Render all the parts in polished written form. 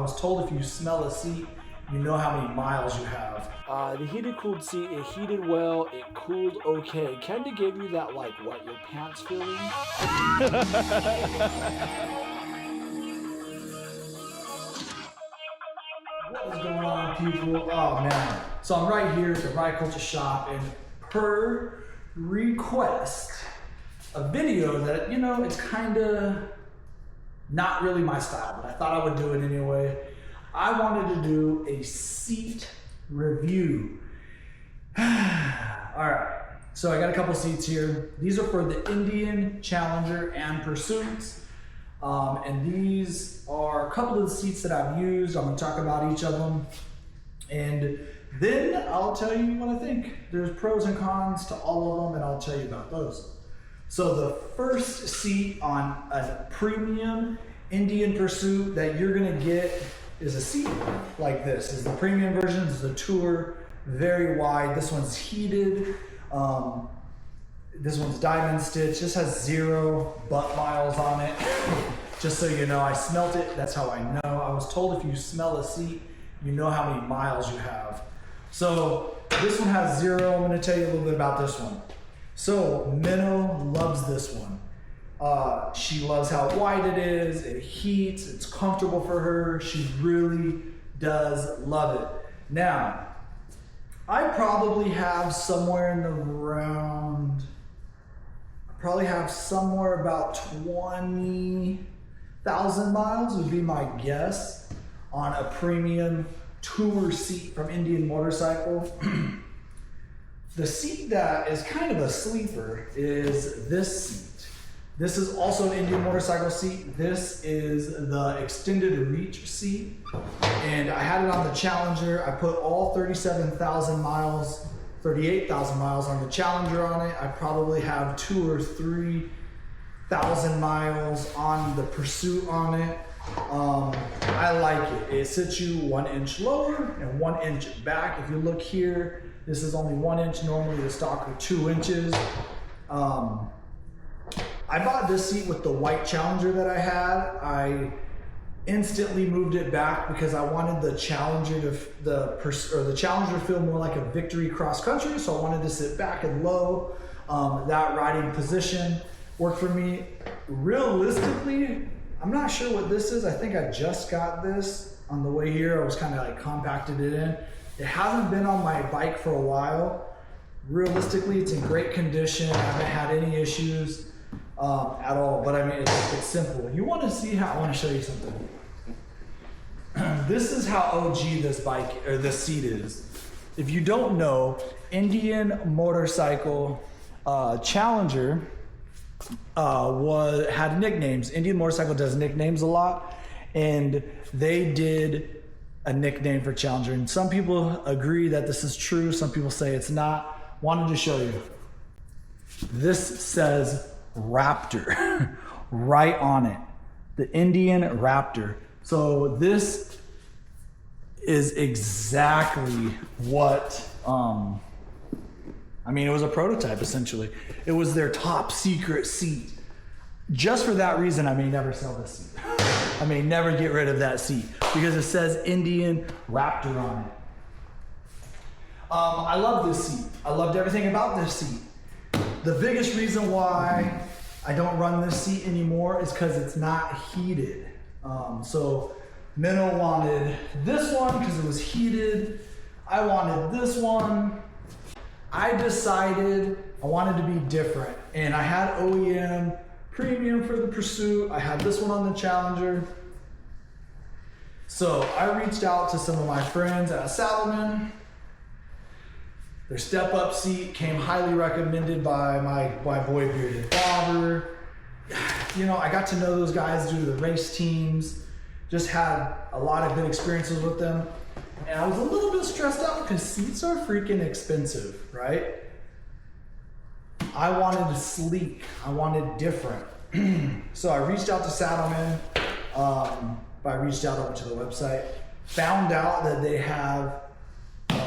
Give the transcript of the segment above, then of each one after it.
was told if you smell a seat, you know how many miles you have. The heated cooled seat, it heated well, it cooled okay. Kinda gave you that like wet your pants feeling. What is going on, people? Oh man. So I'm right here at the Ride Culture shop, and per request, a video that, you know, it's kinda not really my style, but I thought I would do it anyway. I wanted to do a seat review. All right, so I got a couple seats here. These are for the Indian, Challenger, and Pursuits. And these are a couple of the seats that I've used. I'm gonna talk about each of them. And then I'll tell you what I think. There's pros and cons to all of them, and I'll tell you about those. So the first seat on a premium Indian Pursuit that you're gonna get is a seat like this. This is the premium version. This is a Tour, very wide. This one's heated. This one's diamond stitch. This has 0 butt miles on it. Just so you know, I smelt it. That's how I know. I was told if you smell a seat, you know how many miles you have. So this one has 0. I'm gonna tell you a little bit about this one. So Minnow loves this one. She loves how wide it is, it heats, it's comfortable for her. She really does love it. Now, I probably have somewhere in the round, about 20,000 miles would be my guess on a premium Tour seat from Indian Motorcycle. The seat that is kind of a sleeper is this seat. This is also an Indian Motorcycle seat. This is the extended reach seat. And I had it on the Challenger. I put all 38,000 miles on the Challenger on it. I probably have 2,000 or 3,000 miles on the Pursuit on it. I like it. It sits you 1 inch lower and 1 inch back. If you look here, this is only 1 inch. Normally the stock are 2 inches. I bought this seat with the white Challenger that I had. I instantly moved it back because I wanted the Challenger to feel more like a Victory cross country. So I wanted to sit back and low. That riding position worked for me. Realistically, I'm not sure what this is. I think I just got this on the way here. I was kind of like compacted it in. It hasn't been on my bike for a while. Realistically, it's in great condition. I haven't had any issues at all, but I mean, it's simple. You want to see how, I want to show you something. This is how OG this bike, or this seat is. If you don't know, Indian Motorcycle Challenger had nicknames. Indian Motorcycle does nicknames a lot, and they did a nickname for Challenger. And some people agree that this is true. Some people say it's not. Wanted to show you. This says Raptor right on it. The Indian Raptor. So this is exactly what, I mean, it was a prototype essentially. It was their top secret seat. Just for that reason, I may never sell this seat. I may never get rid of that seat because it says Indian Raptor on it. I love this seat. I loved everything about this seat. The biggest reason why I don't run this seat anymore is because it's not heated. So Minnow wanted this one because it was heated. I wanted this one. I decided I wanted to be different. And I had OEM premium for the Pursuit. I had this one on the Challenger. So I reached out to some of my friends at Saddlemen. Their step-up seat came highly recommended by my boy Bearded Bobber. You know, I got to know those guys due to the race teams. Just had a lot of good experiences with them. And I was a little bit stressed out because seats are freaking expensive, right? I wanted sleek. I wanted different. So I reached out to Saddlemen. I reached out over to the website. Found out that they have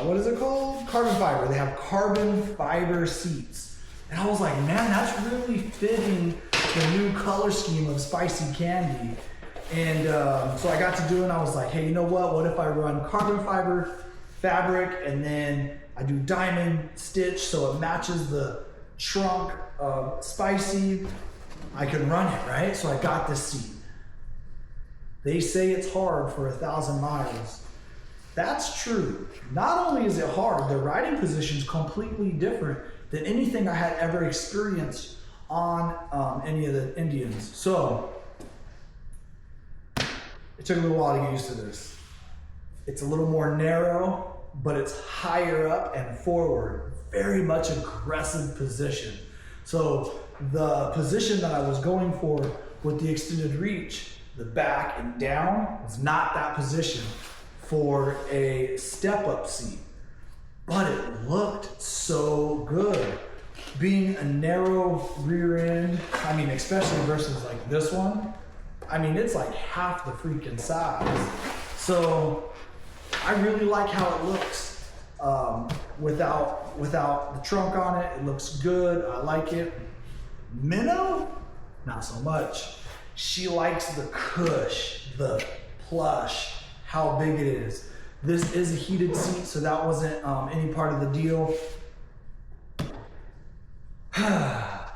what is it called? Carbon fiber. They have carbon fiber seats. And I was like, man, that's really fitting the new color scheme of Spicy Candy. And so I got to do it and I was like, hey, you know what if I run carbon fiber fabric and then I do diamond stitch so it matches the trunk of Spicy, I can run it, right? So I got this seat. They say it's hard for 1,000 miles. That's true. Not only is it hard, the riding position is completely different than anything I had ever experienced on any of the Indians. So it took a little while to get used to this. It's a little more narrow, but it's higher up and forward. Very much aggressive position. So the position that I was going for with the extended reach, the back and down, was not that position for a step-up seat. But it looked so good. Being a narrow rear end, I mean, especially versus like this one, I mean, it's like half the freaking size. So I really like how it looks without the trunk on it. It looks good. I like it. Minnow, not so much. She likes the cush, the plush, how big it is. This is a heated seat, so that wasn't any part of the deal.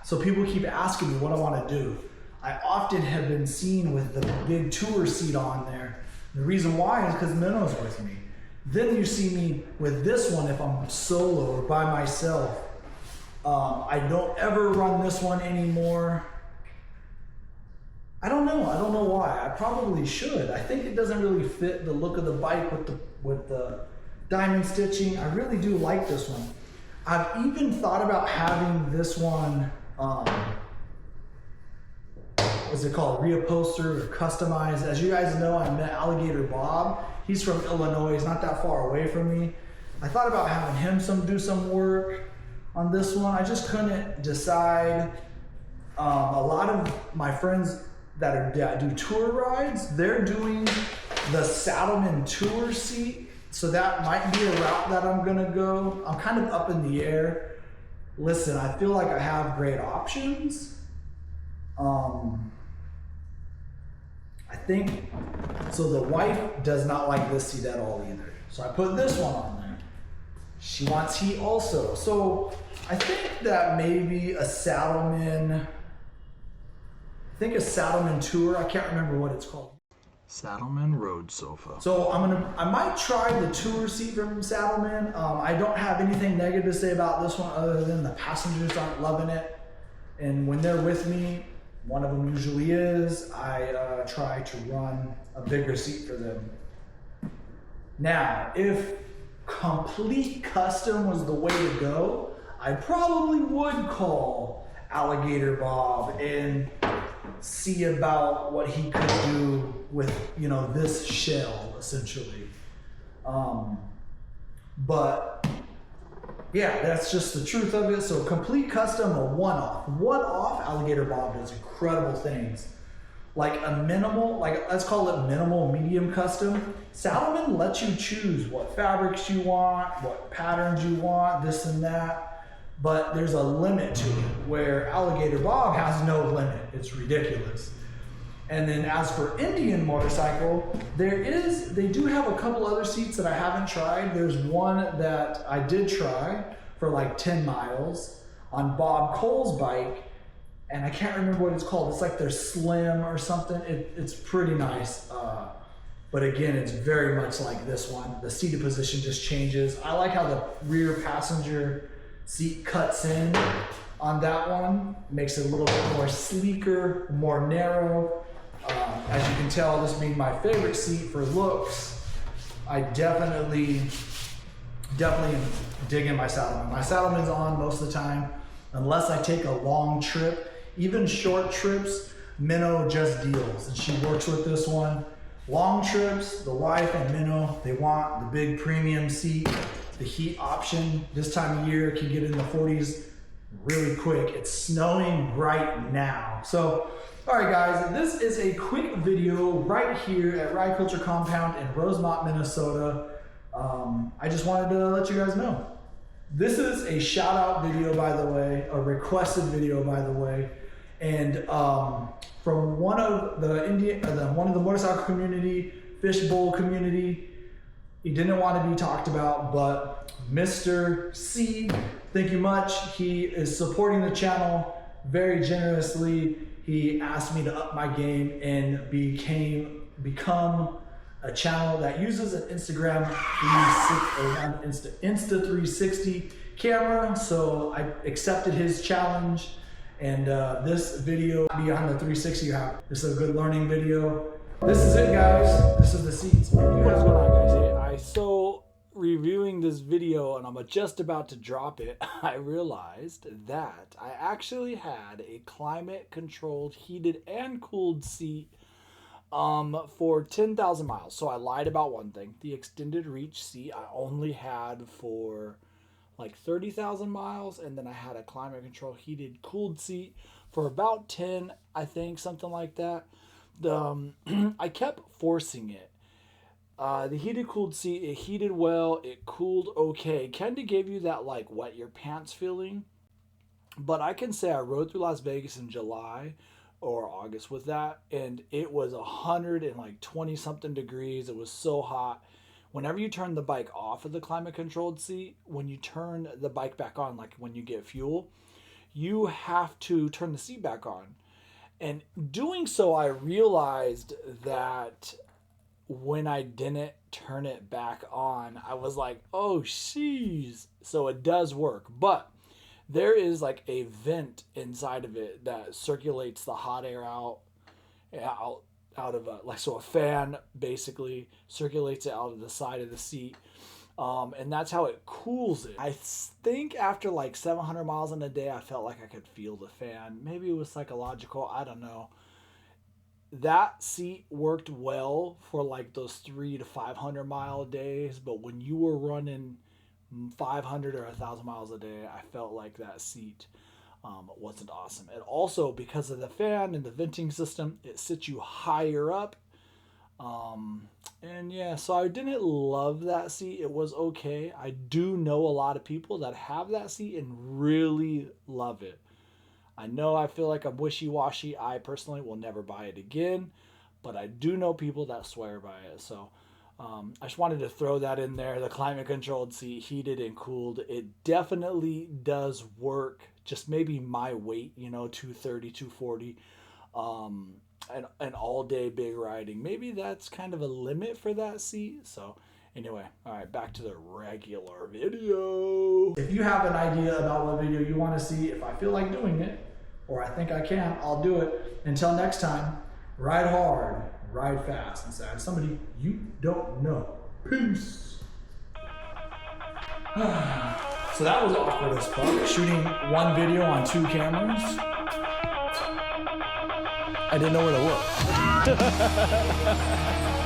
So people keep asking me what I want to do. I often have been seen with the big tour seat on there. The reason why is because Minnow's with me. Then you see me with this one if I'm solo or by myself. I don't ever run this one anymore. I don't know why. I probably should. I think it doesn't really fit the look of the bike with the diamond stitching. I really do like this one. I've even thought about having this one, what's it called, reupholstered or customized. As you guys know, I met Alligator Bob. He's from Illinois. He's not that far away from me. I thought about having him do some work on this one. I just couldn't decide. A lot of my friends that do tour rides, they're doing the Saddlemen tour seat. So that might be a route that I'm gonna go. I'm kind of up in the air. Listen, I feel like I have great options. I think, so the wife does not like this seat at all either. So I put this one on there. She wants heat also. So I think that maybe a Saddlemen, a Saddlemen tour, I can't remember what it's called. Saddlemen road sofa. So I might try the tour seat from Saddlemen. I don't have anything negative to say about this one other than the passengers aren't loving it. And when they're with me, one of them usually is, I try to run a bigger seat for them. Now, if complete custom was the way to go, I probably would call Alligator Bob and see about what he could do with, this shell essentially. But yeah, that's just the truth of it. So complete custom, a one-off, Alligator Bob does incredible things. Like a minimal, let's call it minimal medium custom. Saddlemen lets you choose what fabrics you want, what patterns you want, this and that. But there's a limit to it, where Alligator Bob has no limit. It's ridiculous. And then as for Indian motorcycle, they do have a couple other seats that I haven't tried. There's one that I did try for like 10 miles on Bob Cole's bike, and I can't remember what it's called. It's like their Slim or something. It's pretty nice. But again, it's very much like this one. The seated position just changes. I like how the rear passenger seat cuts in on that one. Makes it a little bit more sleeker, more narrow. As you can tell, this being my favorite seat for looks, I definitely am digging my Saddlemen. My Saddlemen's on most of the time, unless I take a long trip. Even short trips, Minnow just deals, and she works with this one. Long trips, the wife and Minnow, they want the big premium seat, the heat option. This time of year, it can get in the 40s really quick. It's snowing right now. So, all right guys, this is a quick video right here at Ride Culture Compound in Rosemont, Minnesota. I just wanted to let you guys know. This is a shout out video, by the way, a requested video, by the way. And from one of the motorcycle community, fishbowl community. He didn't want to be talked about, but Mr. C, thank you much. He is supporting the channel very generously. He asked me to up my game and become a channel that uses an Instagram 360 camera. So I accepted his challenge, and this video beyond the 360 you have. This is a good learning video. This is it, guys. This is the seats. What's going on, guys? So reviewing this video, and I'm just about to drop it, I realized that I actually had a climate controlled, heated and cooled seat for 10,000 miles. So I lied about one thing. The extended reach seat I only had for like 30,000 miles, and then I had a climate control heated cooled seat for about 10, I think, something like that. I kept forcing it. The heated cooled seat, it heated well, it cooled okay. Kind of gave you that like wet your pants feeling. But I can say I rode through Las Vegas in July or August with that, and it was 120 something degrees. It was so hot. Whenever you turn the bike off of the climate controlled seat, when you turn the bike back on, like when you get fuel, you have to turn the seat back on. And doing so, I realized that when I didn't turn it back on, I was like, oh, jeez. So it does work. But there is like a vent inside of it that circulates the hot air out of so a fan basically circulates it out of the side of the seat. And that's how it cools it. I think after like 700 miles in a day, I felt like I could feel the fan. Maybe it was psychological. I don't know. That seat worked well for like those 300 to 500 mile days. But when you were running 500 or 1,000 miles a day, I felt like that seat wasn't awesome. And also because of the fan and the venting system, it sits you higher up. And yeah, so I didn't love that seat. It was okay. I do know a lot of people that have that seat and really love it. I know I feel like I'm wishy-washy. I personally will never buy it again, but I do know people that swear by it. So I just wanted to throw that in there. The climate controlled seat, heated and cooled. It definitely does work. Just maybe my weight, 230, 240. And all day big riding, maybe that's kind of a limit for that seat. So anyway, all right, back to the regular video. If you have an idea about what video you want to see, if I feel like doing it, or I think I can, I'll do it. Until next time, ride hard, ride fast, and say hi to somebody you don't know. Peace. So that was awkward as fuck, shooting one video on 2 cameras. I didn't know where to look.